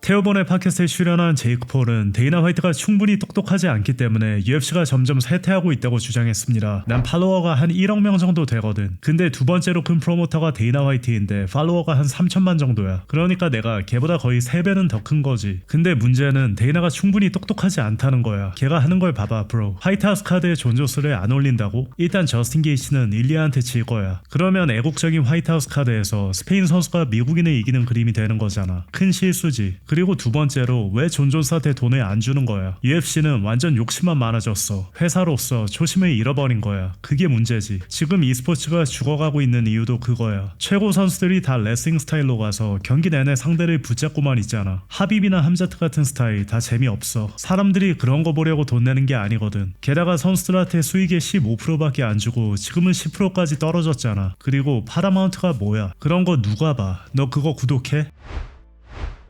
테오본의 팟캐스트에 출연한 제이크 폴은 데이나 화이트가 충분히 똑똑하지 않기 때문에 UFC가 점점 쇠퇴하고 있다고 주장했습니다. 난 팔로워가 한 1억 명 정도 되거든. 근데 두 번째로 큰 프로모터가 데이나 화이트인데 팔로워가 한 3천만 정도야. 그러니까 내가 걔보다 거의 3배는 더 큰 거지. 근데 문제는 데이나가 충분히 똑똑하지 않다는 거야. 걔가 하는 걸 봐봐 브로. 화이트하우스 카드에 존 존스를 안 올린다고? 일단 저스틴 게이츠는 일리아한테 질 거야. 그러면 애국적인 화이트하우스 카드에서 스페인 선수가 미국인을 이기는 그림이 되는 거잖아. 큰 실수지. 그리고 두 번째로 왜 존 존스한테 돈을 안 주는 거야. UFC는 완전 욕심만 많아졌어. 회사로서 초심을 잃어버린 거야. 그게 문제지. 지금 e스포츠가 죽어가고 있는 이유도 그거야. 최고 선수들이 다 레슬링 스타일로 가서 경기 내내 상대를 붙잡고만 있잖아. 하빕이나 함자트 같은 스타일 다 재미없어. 사람들이 그런 거 보려고 돈 내는 게 아니거든. 게다가 선수들한테 수익의 15%밖에 안 주고 지금은 10%까지 떨어졌잖아. 그리고 파라마운트가 뭐야. 그런 거 누가 봐. 너 그거 구독해?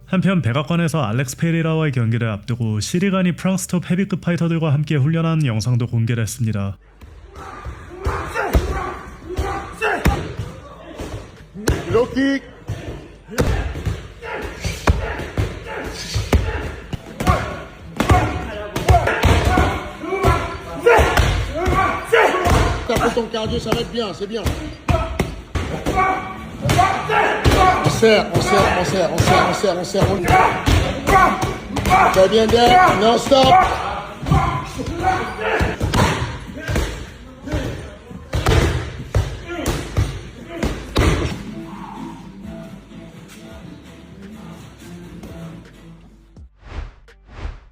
한편 백악관에서 알렉스 페리라와의 경기를 앞두고 시리간이 프랑스 톱 헤비급 파이터들과 함께 훈련하는 영상도 공개를 했습니다. 로킥. Tape ton cardio, ça va être bien, c'est bien. On serre, on serre, on serre, on serre, on serre, on serre, on... Très bien, bien, non stop.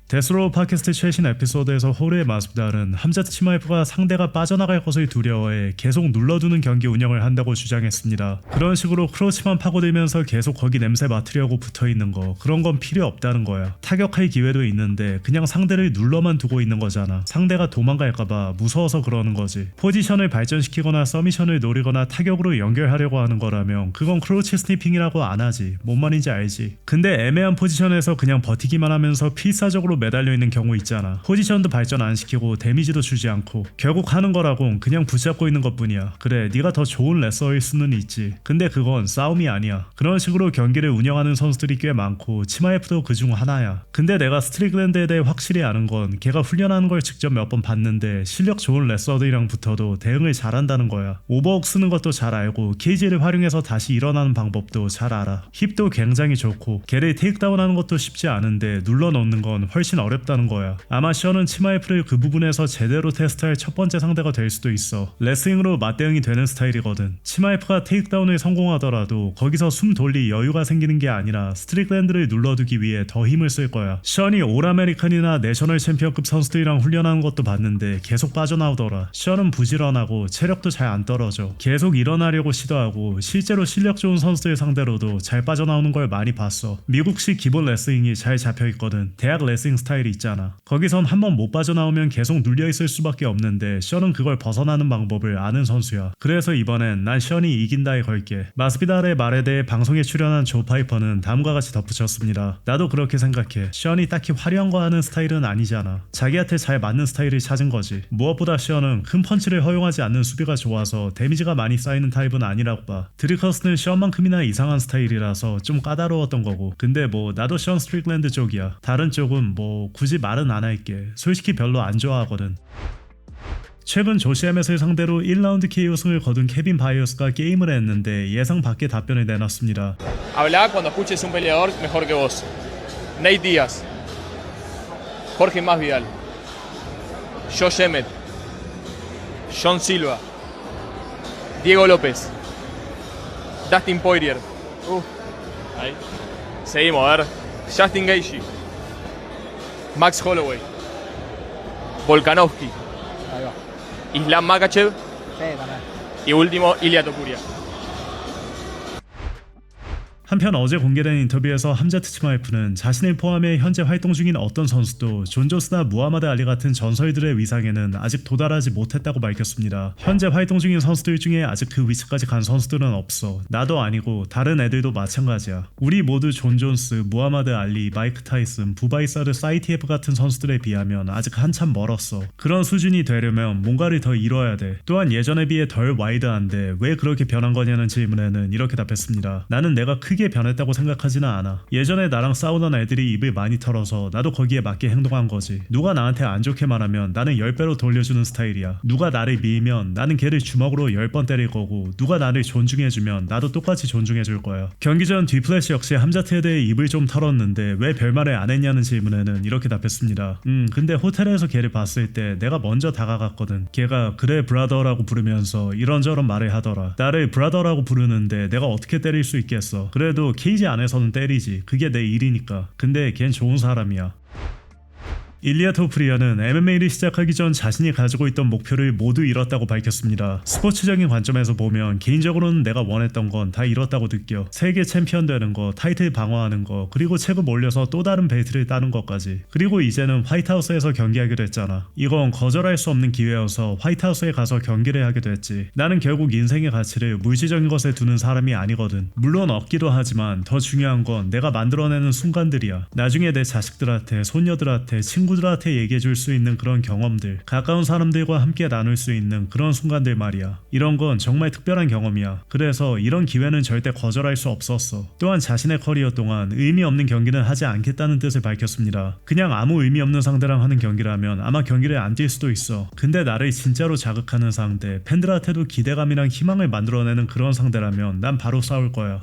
데스로우 팟캐스트 최신 에피소드에서 호르의 마스비달은 함자트 치마에프가 상대가 빠져나갈 것을 두려워해 계속 눌러두는 경기 운영을 한다고 주장했습니다. 그런 식으로 크로치만 파고들면서 계속 거기 냄새 맡으려고 붙어있는 거, 그런 건 필요 없다는 거야. 타격할 기회도 있는데 그냥 상대를 눌러만 두고 있는 거잖아. 상대가 도망갈까봐 무서워서 그러는 거지. 포지션을 발전시키거나 서미션을 노리거나 타격으로 연결하려고 하는 거라면 그건 크로치 스니핑이라고 안 하지. 뭔 말인지 알지. 근데 애매한 포지션에서 그냥 버티기만 하면서 필사적으로 매달려 있는 경우 있잖아. 포지션도 발전 안 시키고 데미지도 주지 않고 결국 하는 거라곤 그냥 붙잡고 있는 것뿐이야. 그래, 네가 더 좋은 레서일 수는 있지. 근데 그건 싸움이 아니야. 그런 식으로 경기를 운영하는 선수들이 꽤 많고 치마에프도 그중 하나야. 근데 내가 스트릭랜드에 대해 확실히 아는 건 걔가 훈련하는 걸 직접 몇 번 봤는데 실력 좋은 레서들이랑 붙어도 대응을 잘한다는 거야. 오버훅 쓰는 것도 잘 알고 케이지를 활용해서 다시 일어나는 방법도 잘 알아. 힙도 굉장히 좋고 걔를 테이크다운하는 것도 쉽지 않은데 눌러놓는 건 훨씬 어렵다는 거야. 아마 션은 치마에프를 그 부분에서 제대로 테스트할 첫 번째 상대가 될 수도 있어. 레슬링으로 맞대응이 되는 스타일이거든. 치마에프가 테이크다운을 성공하더라도 거기서 숨 돌릴 여유가 생기는 게 아니라 스트릭랜드를 눌러두기 위해 더 힘을 쓸 거야. 션이 올 아메리칸이나 내셔널 챔피언급 선수들이랑 훈련하는 것도 봤는데 계속 빠져나오더라. 션은 부지런하고 체력도 잘 안 떨어져. 계속 일어나려고 시도하고 실제로 실력 좋은 선수들 상대로도 잘 빠져나오는 걸 많이 봤어. 미국식 기본 레슬링이 잘 잡혀있거든. 대학 레슬링 스타일이 있잖아. 거기선 한번 못 빠져나오면 계속 눌려있을 수밖에 없는데 션은 그걸 벗어나는 방법을 아는 선수야. 그래서 이번엔 난 션이 이긴다에 걸게. 마스비달의 말에 대해 방송에 출연한 조 파이퍼는 다음과 같이 덧붙였습니다. 나도 그렇게 생각해. 션이 딱히 화려한 거 하는 스타일은 아니잖아. 자기한테 잘 맞는 스타일을 찾은 거지. 무엇보다 션은 큰 펀치를 허용하지 않는 수비가 좋아서 데미지가 많이 쌓이는 타입은 아니라고 봐. 드리커스는 션만큼이나 이상한 스타일이라서 좀 까다로웠던 거고. 근데 뭐 나도 션 스트릭랜드 쪽이야. 다른 쪽은 뭐 굳이 말은 안 할게. 솔직히 별로 안 좋아하거든. 최근 조시 에멧을 상대로 1라운드 KO 승을 거둔 케빈 바이어스가 게임을 했는데 예상 밖의 답변을 내놨습니다. Habla cuando escuches un peleador mejor que vos. Nate Diaz, Jorge Masvidal, Josh Emmett, John Silva, Diego López, Dustin Poirier. Ahí. Seguimos, a ver. Justin Gaethje, Max Holloway, Volkanovski, Islam Makhachev y último Ilia Topuria. 한편 어제 공개된 인터뷰에서 함자트 치마에프는 자신을 포함해 현재 활동 중인 어떤 선수도 존 존스나 무하마드 알리 같은 전설들의 위상에는 아직 도달하지 못했다고 밝혔습니다. 현재 활동 중인 선수들 중에 아직 그 위치까지 간 선수들은 없어. 나도 아니고 다른 애들도 마찬가지야. 우리 모두 존 존스, 무하마드 알리, 마이크 타이슨, 부바이사르, 사이티에프 같은 선수들에 비하면 아직 한참 멀었어. 그런 수준이 되려면 뭔가를 더 이뤄야 돼. 또한 예전에 비해 덜 와이드한데 왜 그렇게 변한 거냐는 질문에는 이렇게 답했습니다. 나는 내가 크게 크게 변했다고 생각하지는 않아. 예전에 나랑 싸우던 애들이 입을 많이 털어서 나도 거기에 맞게 행동한 거지. 누가 나한테 안 좋게 말하면 나는 10배로 돌려주는 스타일이야. 누가 나를 밀면 나는 걔를 주먹으로 10번 때릴 거고, 누가 나를 존중해주면 나도 똑같이 존중해줄 거야. 경기 전 뒤플래시 역시 함자트에 대해 입을 좀 털었는데 왜 별말을 안 했냐는 질문에는 이렇게 답했습니다. 근데 호텔에서 걔를 봤을 때 내가 먼저 다가갔거든. 걔가 그래 브라더라고 부르면서 이런저런 말을 하더라. 나를 브라더라고 부르는데 내가 어떻게 때릴 수 있겠어. 그래도 케이지 안에서는 때리지. 그게 내 일이니까. 근데 걘 좋은 사람이야. 일리아 토프리아는 MMA를 시작하기 전 자신이 가지고 있던 목표를 모두 이뤘다고 밝혔습니다. 스포츠적인 관점에서 보면 개인적으로는 내가 원했던 건 다 이뤘다고 느껴. 세계 챔피언 되는 거, 타이틀 방어하는 거, 그리고 체급 올려서 또 다른 벨트를 따는 것까지. 그리고 이제는 화이트하우스에서 경기하기로 했잖아. 이건 거절할 수 없는 기회여서 화이트하우스에 가서 경기를 하게 됐지. 나는 결국 인생의 가치를 물질적인 것에 두는 사람이 아니거든. 물론 얻기도 하지만 더 중요한 건 내가 만들어내는 순간들이야. 나중에 내 자식들한테, 손녀들한테, 친구들한테 얘기해줄 수 있는 그런 경험들, 가까운 사람들과 함께 나눌 수 있는 그런 순간들 말이야. 이런 건 정말 특별한 경험이야. 그래서 이런 기회는 절대 거절할 수 없었어. 또한 자신의 커리어 동안 의미 없는 경기는 하지 않겠다는 뜻을 밝혔습니다. 그냥 아무 의미 없는 상대랑 하는 경기라면 아마 경기를 안 뛸 수도 있어. 근데 나를 진짜로 자극하는 상대, 팬들한테도 기대감이랑 희망을 만들어내는 그런 상대라면 난 바로 싸울 거야.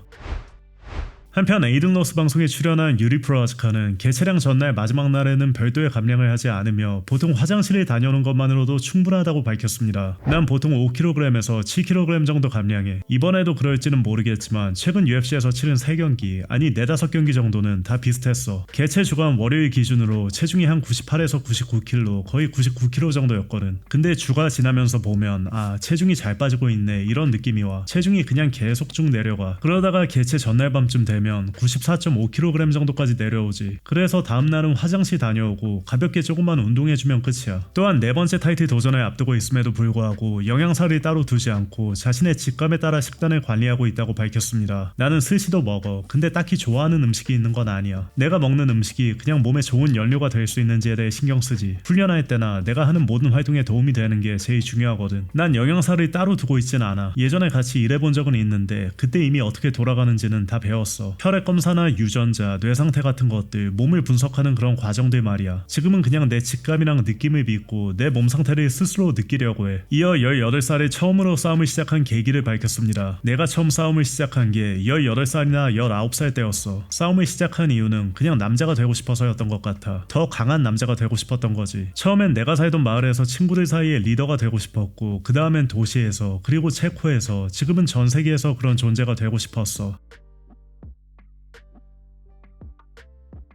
한편 에이든 로스 방송에 출연한 유리 프로아즈카는 개최량 전날 마지막 날에는 별도의 감량을 하지 않으며 보통 화장실을 다녀오는 것만으로도 충분하다고 밝혔습니다. 난 보통 5kg에서 7kg 정도 감량해. 이번에도 그럴지는 모르겠지만 최근 UFC에서 치른 3경기, 아니 4-5경기 정도는 다 비슷했어. 개최 주간 월요일 기준으로 체중이 한 98에서 99kg, 거의 99kg 정도였거든. 근데 주가 지나면서 보면 아, 체중이 잘 빠지고 있네 이런 느낌이 와. 체중이 그냥 계속 쭉 내려가. 그러다가 개최 전날 밤쯤 되면 94.5kg 정도까지 내려오지. 그래서 다음날은 화장실 다녀오고 가볍게 조금만 운동해주면 끝이야. 또한 4번째 타이틀 도전을 앞두고 있음에도 불구하고 영양사를 따로 두지 않고 자신의 직감에 따라 식단을 관리하고 있다고 밝혔습니다. 나는 스시도 먹어. 근데 딱히 좋아하는 음식이 있는 건 아니야. 내가 먹는 음식이 그냥 몸에 좋은 연료가 될 수 있는지에 대해 신경 쓰지. 훈련할 때나 내가 하는 모든 활동에 도움이 되는 게 제일 중요하거든. 난 영양사를 따로 두고 있진 않아. 예전에 같이 일해본 적은 있는데 그때 이미 어떻게 돌아가는지는 다 배웠어. 혈액 검사나 유전자, 뇌 상태 같은 것들, 몸을 분석하는 그런 과정들 말이야. 지금은 그냥 내 직감이랑 느낌을 믿고 내 몸 상태를 스스로 느끼려고 해. 이어 18살에 처음으로 싸움을 시작한 계기를 밝혔습니다. 내가 처음 싸움을 시작한 게 18살이나 19살 때였어. 싸움을 시작한 이유는 그냥 남자가 되고 싶어서였던 것 같아. 더 강한 남자가 되고 싶었던 거지. 처음엔 내가 살던 마을에서 친구들 사이에 리더가 되고 싶었고, 그 다음엔 도시에서, 그리고 체코에서, 지금은 전 세계에서 그런 존재가 되고 싶었어.